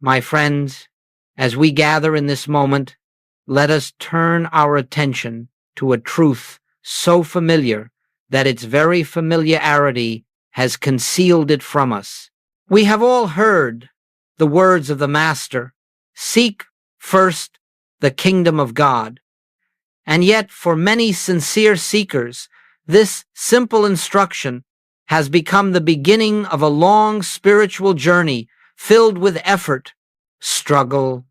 My friends, as we gather in this moment, let us turn our attention to a truth so familiar that its very familiarity has concealed it from us. We have all heard the words of the Master, "Seek first the kingdom of God." And yet, for many sincere seekers, this simple instruction has become the beginning of a long spiritual journey filled with effort, struggle,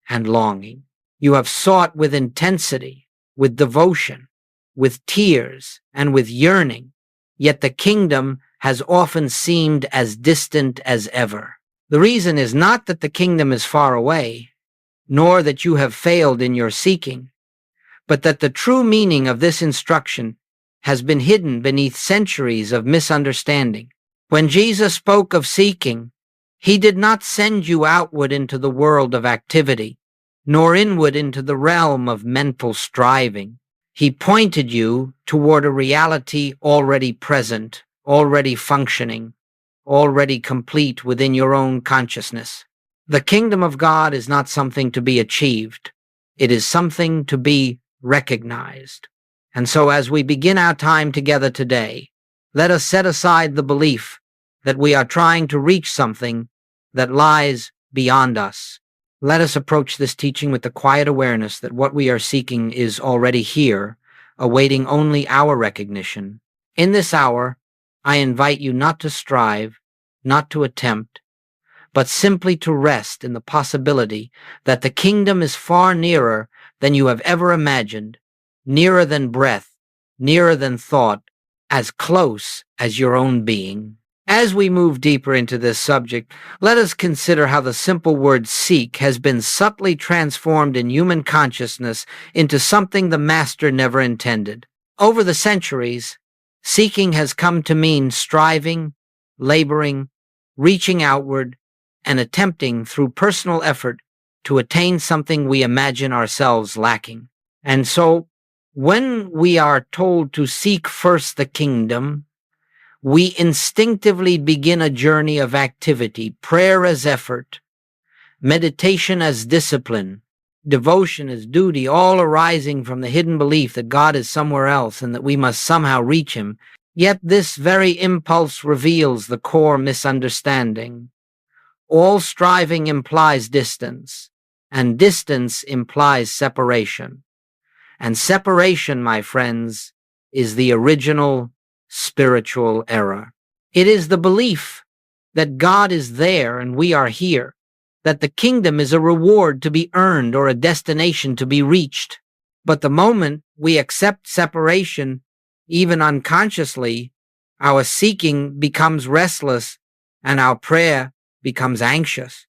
and longing. You have sought with intensity, with devotion, with tears, and with yearning, yet the kingdom has often seemed as distant as ever. The reason is not that the kingdom is far away, nor that you have failed in your seeking, but that the true meaning of this instruction has been hidden beneath centuries of misunderstanding. When Jesus spoke of seeking, he did not send you outward into the world of activity, nor inward into the realm of mental striving. He pointed you toward a reality already present, already functioning, already complete within your own consciousness. The kingdom of God is not something to be achieved. It is something to be recognized. And so as we begin our time together today, let us set aside the belief that we are trying to reach something that lies beyond us. Let us approach this teaching with the quiet awareness that what we are seeking is already here, awaiting only our recognition. In this hour, I invite you not to strive, not to attempt, but simply to rest in the possibility that the kingdom is far nearer than you have ever imagined, nearer than breath, nearer than thought, as close as your own being. As we move deeper into this subject, let us consider how the simple word seek has been subtly transformed in human consciousness into something the Master never intended. Over the centuries, seeking has come to mean striving, laboring, reaching outward, and attempting through personal effort to attain something we imagine ourselves lacking. And so, when we are told to seek first the kingdom, we instinctively begin a journey of activity, prayer as effort, meditation as discipline, devotion as duty, all arising from the hidden belief that God is somewhere else and that we must somehow reach him. Yet this very impulse reveals the core misunderstanding. All striving implies distance, and distance implies separation. And separation, my friends, is the original spiritual error. It is the belief that God is there and we are here, that the kingdom is a reward to be earned or a destination to be reached. But the moment we accept separation, even unconsciously, our seeking becomes restless and our prayer becomes anxious.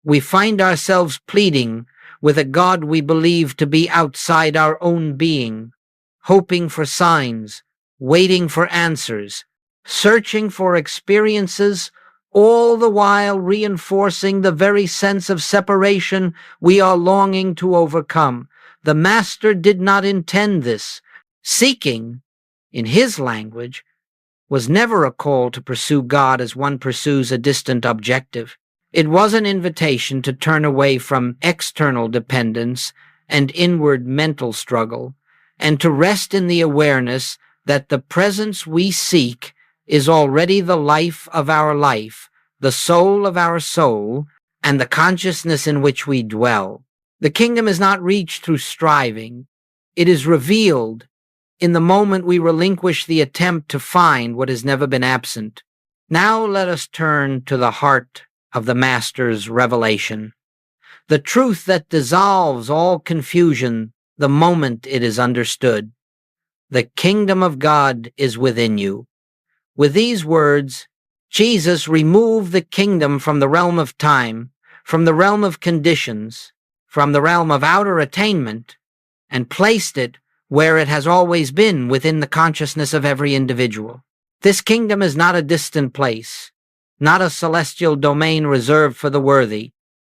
We find ourselves pleading with a God we believe to be outside our own being, hoping for signs, waiting for answers, searching for experiences, all the while reinforcing the very sense of separation we are longing to overcome. The Master did not intend this. Seeking, in his language, was never a call to pursue God as one pursues a distant objective. It was an invitation to turn away from external dependence and inward mental struggle, and to rest in the awareness that the presence we seek is already the life of our life, the soul of our soul, and the consciousness in which we dwell. The kingdom is not reached through striving. It is revealed in the moment we relinquish the attempt to find what has never been absent. Now let us turn to the heart of the Master's revelation, the truth that dissolves all confusion the moment it is understood. The kingdom of God is within you. With these words, Jesus removed the kingdom from the realm of time, from the realm of conditions, from the realm of outer attainment, and placed it where it has always been, within the consciousness of every individual. This kingdom is not a distant place, not a celestial domain reserved for the worthy,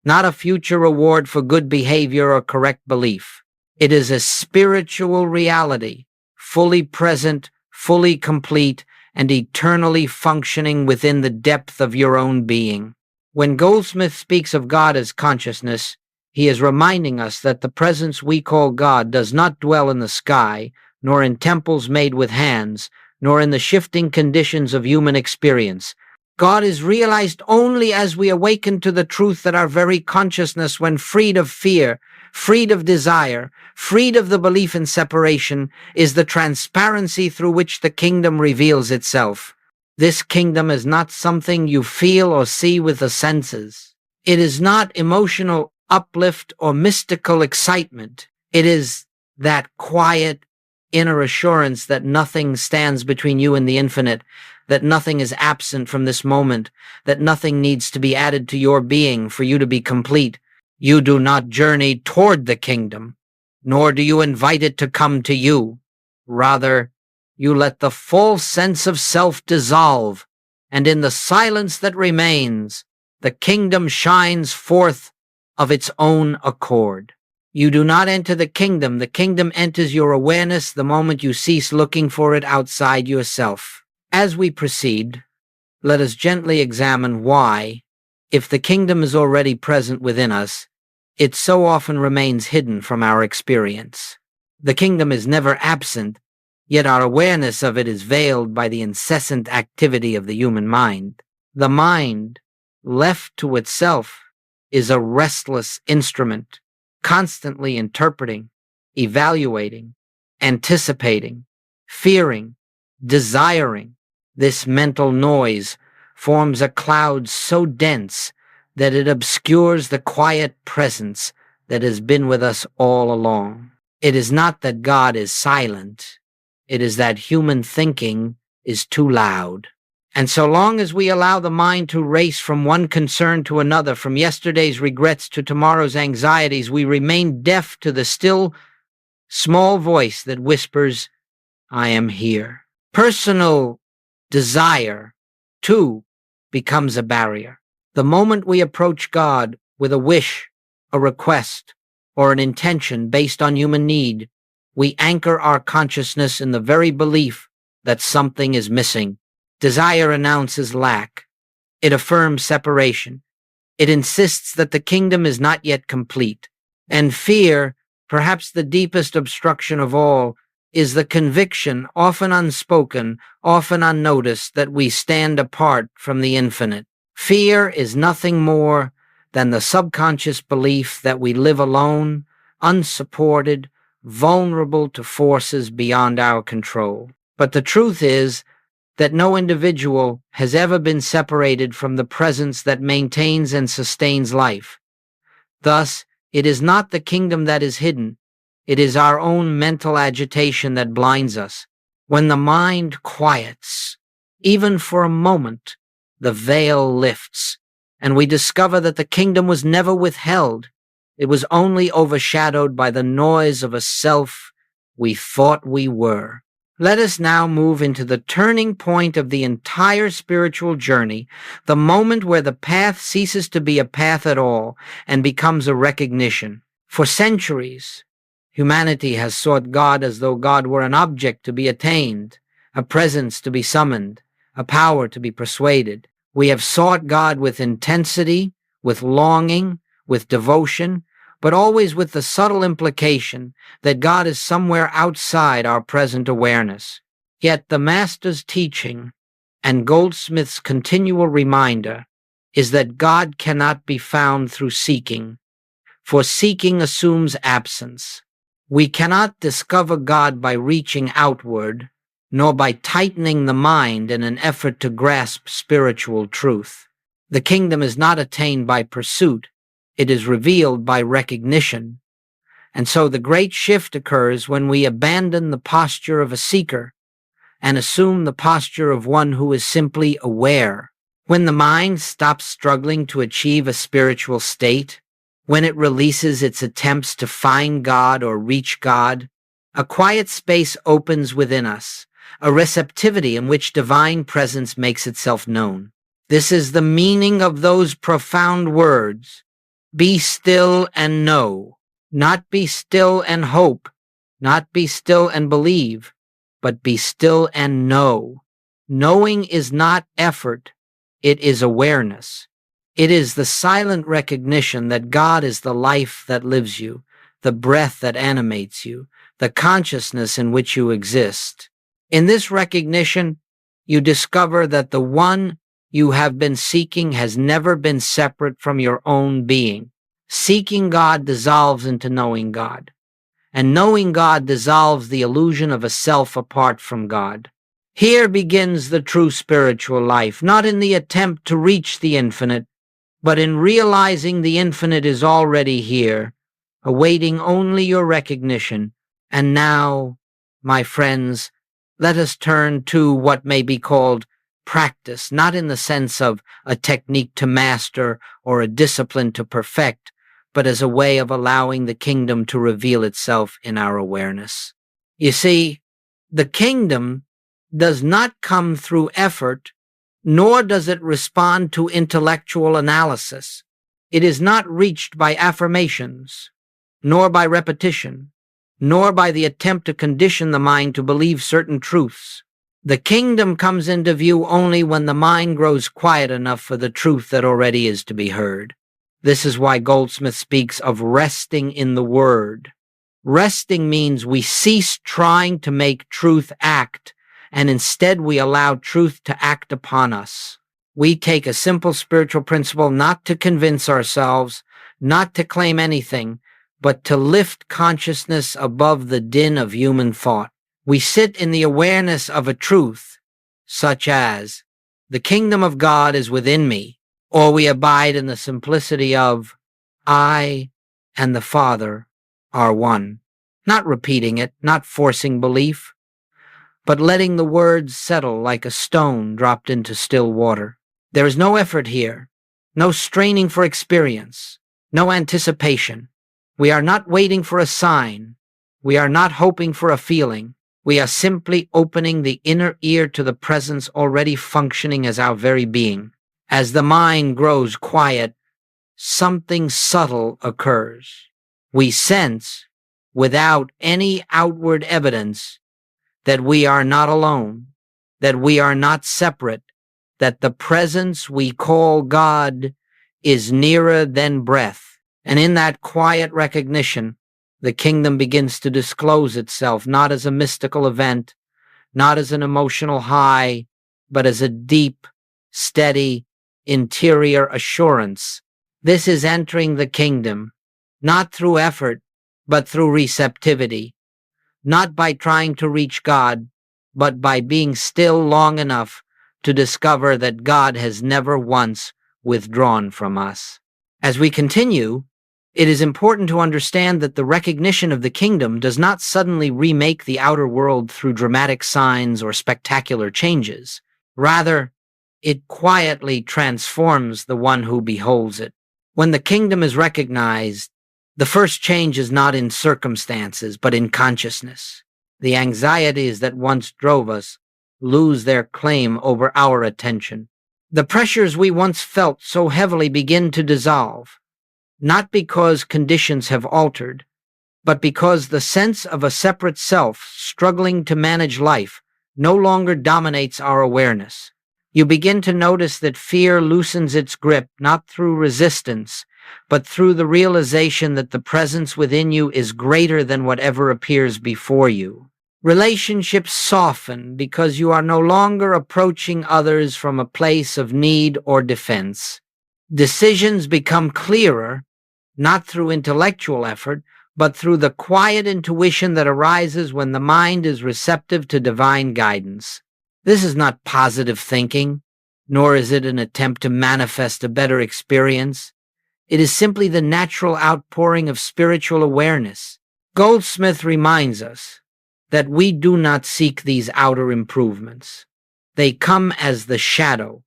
not a future reward for good behavior or correct belief. It is a spiritual reality, fully present, fully complete, and eternally functioning within the depth of your own being. When Goldsmith speaks of God as consciousness, he is reminding us that the presence we call God does not dwell in the sky, nor in temples made with hands, nor in the shifting conditions of human experience. God is realized only as we awaken to the truth that our very consciousness, when freed of fear, freed of desire, freed of the belief in separation, is the transparency through which the kingdom reveals itself. This kingdom is not something you feel or see with the senses. It is not emotional uplift or mystical excitement. It is that quiet inner assurance that nothing stands between you and the infinite, that nothing is absent from this moment, that nothing needs to be added to your being for you to be complete. You do not journey toward the kingdom, nor do you invite it to come to you. Rather, you let the full sense of self dissolve, and in the silence that remains, the kingdom shines forth of its own accord. You do not enter the kingdom enters your awareness the moment you cease looking for it outside yourself. As we proceed, let us gently examine why, if the kingdom is already present within us, it so often remains hidden from our experience. The kingdom is never absent, yet our awareness of it is veiled by the incessant activity of the human mind. The mind, left to itself, is a restless instrument, constantly interpreting, evaluating, anticipating, fearing, desiring. This mental noise forms a cloud so dense that it obscures the quiet presence that has been with us all along. It is not that God is silent. It is that human thinking is too loud. And so long as we allow the mind to race from one concern to another, from yesterday's regrets to tomorrow's anxieties, we remain deaf to the still, small voice that whispers, "I am here." Personal desire, too, becomes a barrier. The moment we approach God with a wish, a request, or an intention based on human need, we anchor our consciousness in the very belief that something is missing. Desire announces lack. It affirms separation. It insists that the kingdom is not yet complete. And fear, perhaps the deepest obstruction of all, is the conviction, often unspoken, often unnoticed, that we stand apart from the infinite. Fear is nothing more than the subconscious belief that we live alone, unsupported, vulnerable to forces beyond our control. But the truth is that no individual has ever been separated from the presence that maintains and sustains life. Thus, it is not the kingdom that is hidden. It is our own mental agitation that blinds us. When the mind quiets, even for a moment, the veil lifts, and we discover that the kingdom was never withheld. It was only overshadowed by the noise of a self we thought we were. Let us now move into the turning point of the entire spiritual journey, the moment where the path ceases to be a path at all and becomes a recognition. For centuries, humanity has sought God as though God were an object to be attained, a presence to be summoned, a power to be persuaded. We have sought God with intensity, with longing, with devotion, but always with the subtle implication that God is somewhere outside our present awareness. Yet the Master's teaching and Goldsmith's continual reminder is that God cannot be found through seeking, for seeking assumes absence. We cannot discover God by reaching outward, nor by tightening the mind in an effort to grasp spiritual truth. The kingdom is not attained by pursuit. It is revealed by recognition. And so the great shift occurs when we abandon the posture of a seeker and assume the posture of one who is simply aware. When the mind stops struggling to achieve a spiritual state, when it releases its attempts to find God or reach God, a quiet space opens within us, a receptivity in which divine presence makes itself known. This is the meaning of those profound words, "Be still and know," not be still and hope, not be still and believe, but be still and know. Knowing is not effort, it is awareness. It is the silent recognition that God is the life that lives you, the breath that animates you, the consciousness in which you exist. In this recognition, you discover that the one you have been seeking has never been separate from your own being. Seeking God dissolves into knowing God, and knowing God dissolves the illusion of a self apart from God. Here begins the true spiritual life, not in the attempt to reach the infinite, but in realizing the infinite is already here, awaiting only your recognition. And now, my friends, let us turn to what may be called practice, not in the sense of a technique to master or a discipline to perfect, but as a way of allowing the kingdom to reveal itself in our awareness. You see, the kingdom does not come through effort, nor does it respond to intellectual analysis. It is not reached by affirmations, nor by repetition, nor by the attempt to condition the mind to believe certain truths. The kingdom comes into view only when the mind grows quiet enough for the truth that already is to be heard. This is why Goldsmith speaks of resting in the word. Resting means we cease trying to make truth act, and instead we allow truth to act upon us. We take a simple spiritual principle not to convince ourselves, not to claim anything, but to lift consciousness above the din of human thought. We sit in the awareness of a truth, such as, the kingdom of God is within me, or we abide in the simplicity of, I and the Father are one. Not repeating it, not forcing belief, but letting the words settle like a stone dropped into still water. There is no effort here, no straining for experience, no anticipation. We are not waiting for a sign. We are not hoping for a feeling. We are simply opening the inner ear to the presence already functioning as our very being. As the mind grows quiet, something subtle occurs. We sense, without any outward evidence, that we are not alone, that we are not separate, that the presence we call God is nearer than breath. And in that quiet recognition, the kingdom begins to disclose itself, not as a mystical event, not as an emotional high, but as a deep, steady, interior assurance. This is entering the kingdom, not through effort, but through receptivity. Not by trying to reach God, but by being still long enough to discover that God has never once withdrawn from us. As we continue, it is important to understand that the recognition of the kingdom does not suddenly remake the outer world through dramatic signs or spectacular changes. Rather, it quietly transforms the one who beholds it. When the kingdom is recognized, the first change is not in circumstances, but in consciousness. The anxieties that once drove us lose their claim over our attention. The pressures we once felt so heavily begin to dissolve, not because conditions have altered, but because the sense of a separate self struggling to manage life no longer dominates our awareness. You begin to notice that fear loosens its grip not through resistance, but through the realization that the presence within you is greater than whatever appears before you. Relationships soften because you are no longer approaching others from a place of need or defense. Decisions become clearer, not through intellectual effort, but through the quiet intuition that arises when the mind is receptive to divine guidance. This is not positive thinking, nor is it an attempt to manifest a better experience. It is simply the natural outpouring of spiritual awareness. Goldsmith reminds us that we do not seek these outer improvements. They come as the shadow,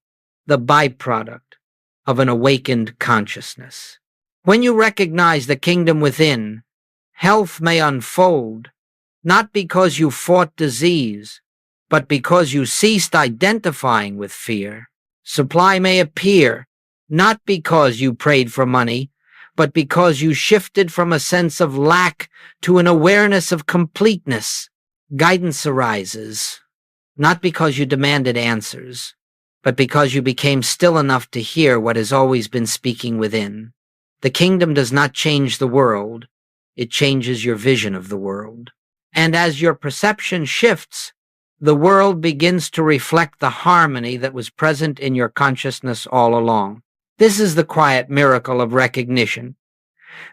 the byproduct of an awakened consciousness. When you recognize the kingdom within, health may unfold, not because you fought disease, but because you ceased identifying with fear. Supply may appear, not because you prayed for money, but because you shifted from a sense of lack to an awareness of completeness. Guidance arises, not because you demanded answers, but because you became still enough to hear what has always been speaking within. The kingdom does not change the world, it changes your vision of the world. And as your perception shifts, the world begins to reflect the harmony that was present in your consciousness all along. This is the quiet miracle of recognition.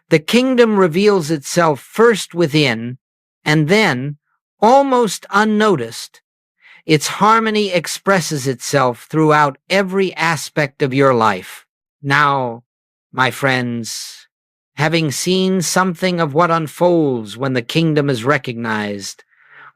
The kingdom reveals itself first within, and then, almost unnoticed, its harmony expresses itself throughout every aspect of your life. Now, my friends, having seen something of what unfolds when the kingdom is recognized,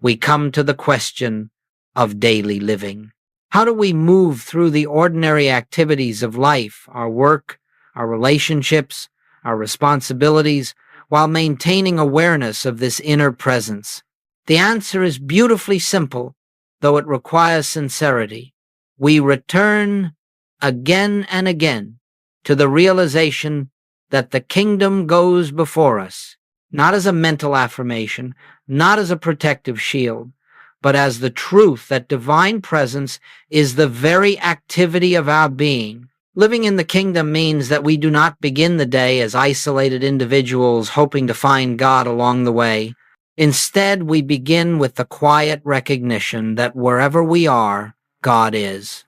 we come to the question of daily living. How do we move through the ordinary activities of life, our work, our relationships, our responsibilities, while maintaining awareness of this inner presence? The answer is beautifully simple, though it requires sincerity. We return again and again to the realization that the kingdom goes before us, not as a mental affirmation, not as a protective shield, but as the truth that divine presence is the very activity of our being. Living in the kingdom means that we do not begin the day as isolated individuals hoping to find God along the way. Instead, we begin with the quiet recognition that wherever we are, God is.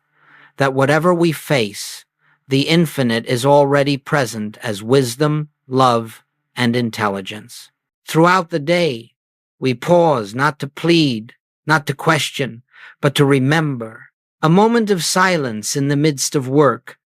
That whatever we face, the infinite is already present as wisdom, love, and intelligence. Throughout the day, we pause not to plead, not to question, but to remember. A moment of silence in the midst of work,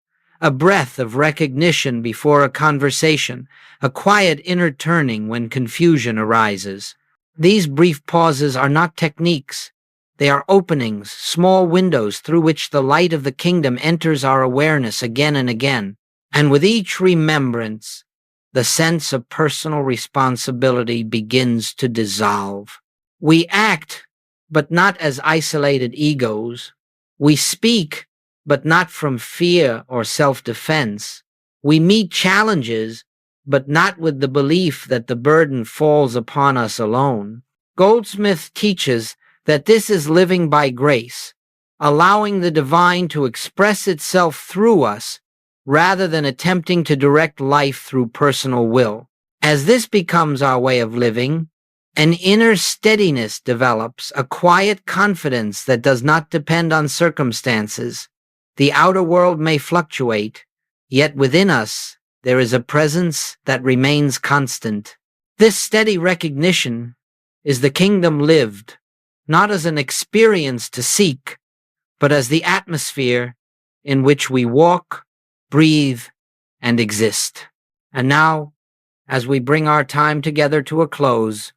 a breath of recognition before a conversation, a quiet inner turning when confusion arises. These brief pauses are not techniques. They are openings, small windows through which the light of the kingdom enters our awareness again and again. And with each remembrance, the sense of personal responsibility begins to dissolve. We act, but not as isolated egos. We speak, but not from fear or self-defense. We meet challenges, but not with the belief that the burden falls upon us alone. Goldsmith teaches that this is living by grace, allowing the divine to express itself through us rather than attempting to direct life through personal will. As this becomes our way of living, an inner steadiness develops, a quiet confidence that does not depend on circumstances. The outer world may fluctuate, yet within us there is a presence that remains constant. This steady recognition is the kingdom lived, not as an experience to seek, but as the atmosphere in which we walk, breathe, and exist. And now, as we bring our time together to a close,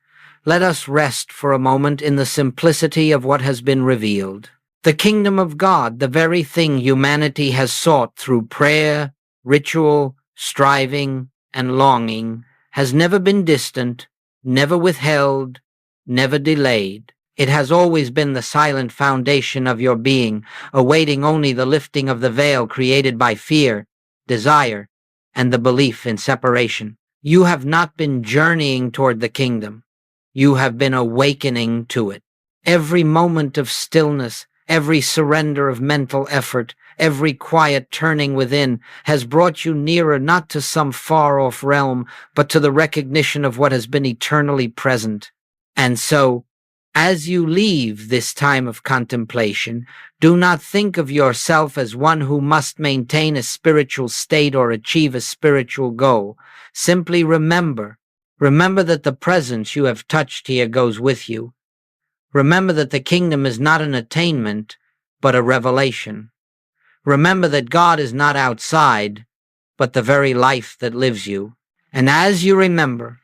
let us rest for a moment in the simplicity of what has been revealed. The kingdom of God, the very thing humanity has sought through prayer, ritual, striving, and longing, has never been distant, never withheld, never delayed. It has always been the silent foundation of your being, awaiting only the lifting of the veil created by fear, desire, and the belief in separation. You have not been journeying toward the kingdom. You have been awakening to it. Every moment of stillness, every surrender of mental effort, every quiet turning within has brought you nearer not to some far-off realm, but to the recognition of what has been eternally present. And so, as you leave this time of contemplation, do not think of yourself as one who must maintain a spiritual state or achieve a spiritual goal. Simply remember that the presence you have touched here goes with you. Remember that the kingdom is not an attainment, but a revelation. Remember that God is not outside, but the very life that lives you. And as you remember,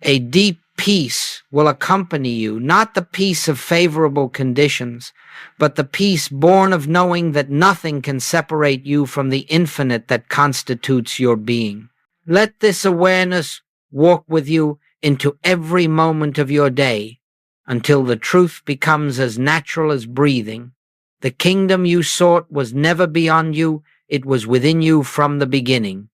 a deep peace will accompany you, not the peace of favorable conditions, but the peace born of knowing that nothing can separate you from the infinite that constitutes your being. Let this awareness walk with you into every moment of your day, until the truth becomes as natural as breathing. The kingdom you sought was never beyond you, it was within you from the beginning.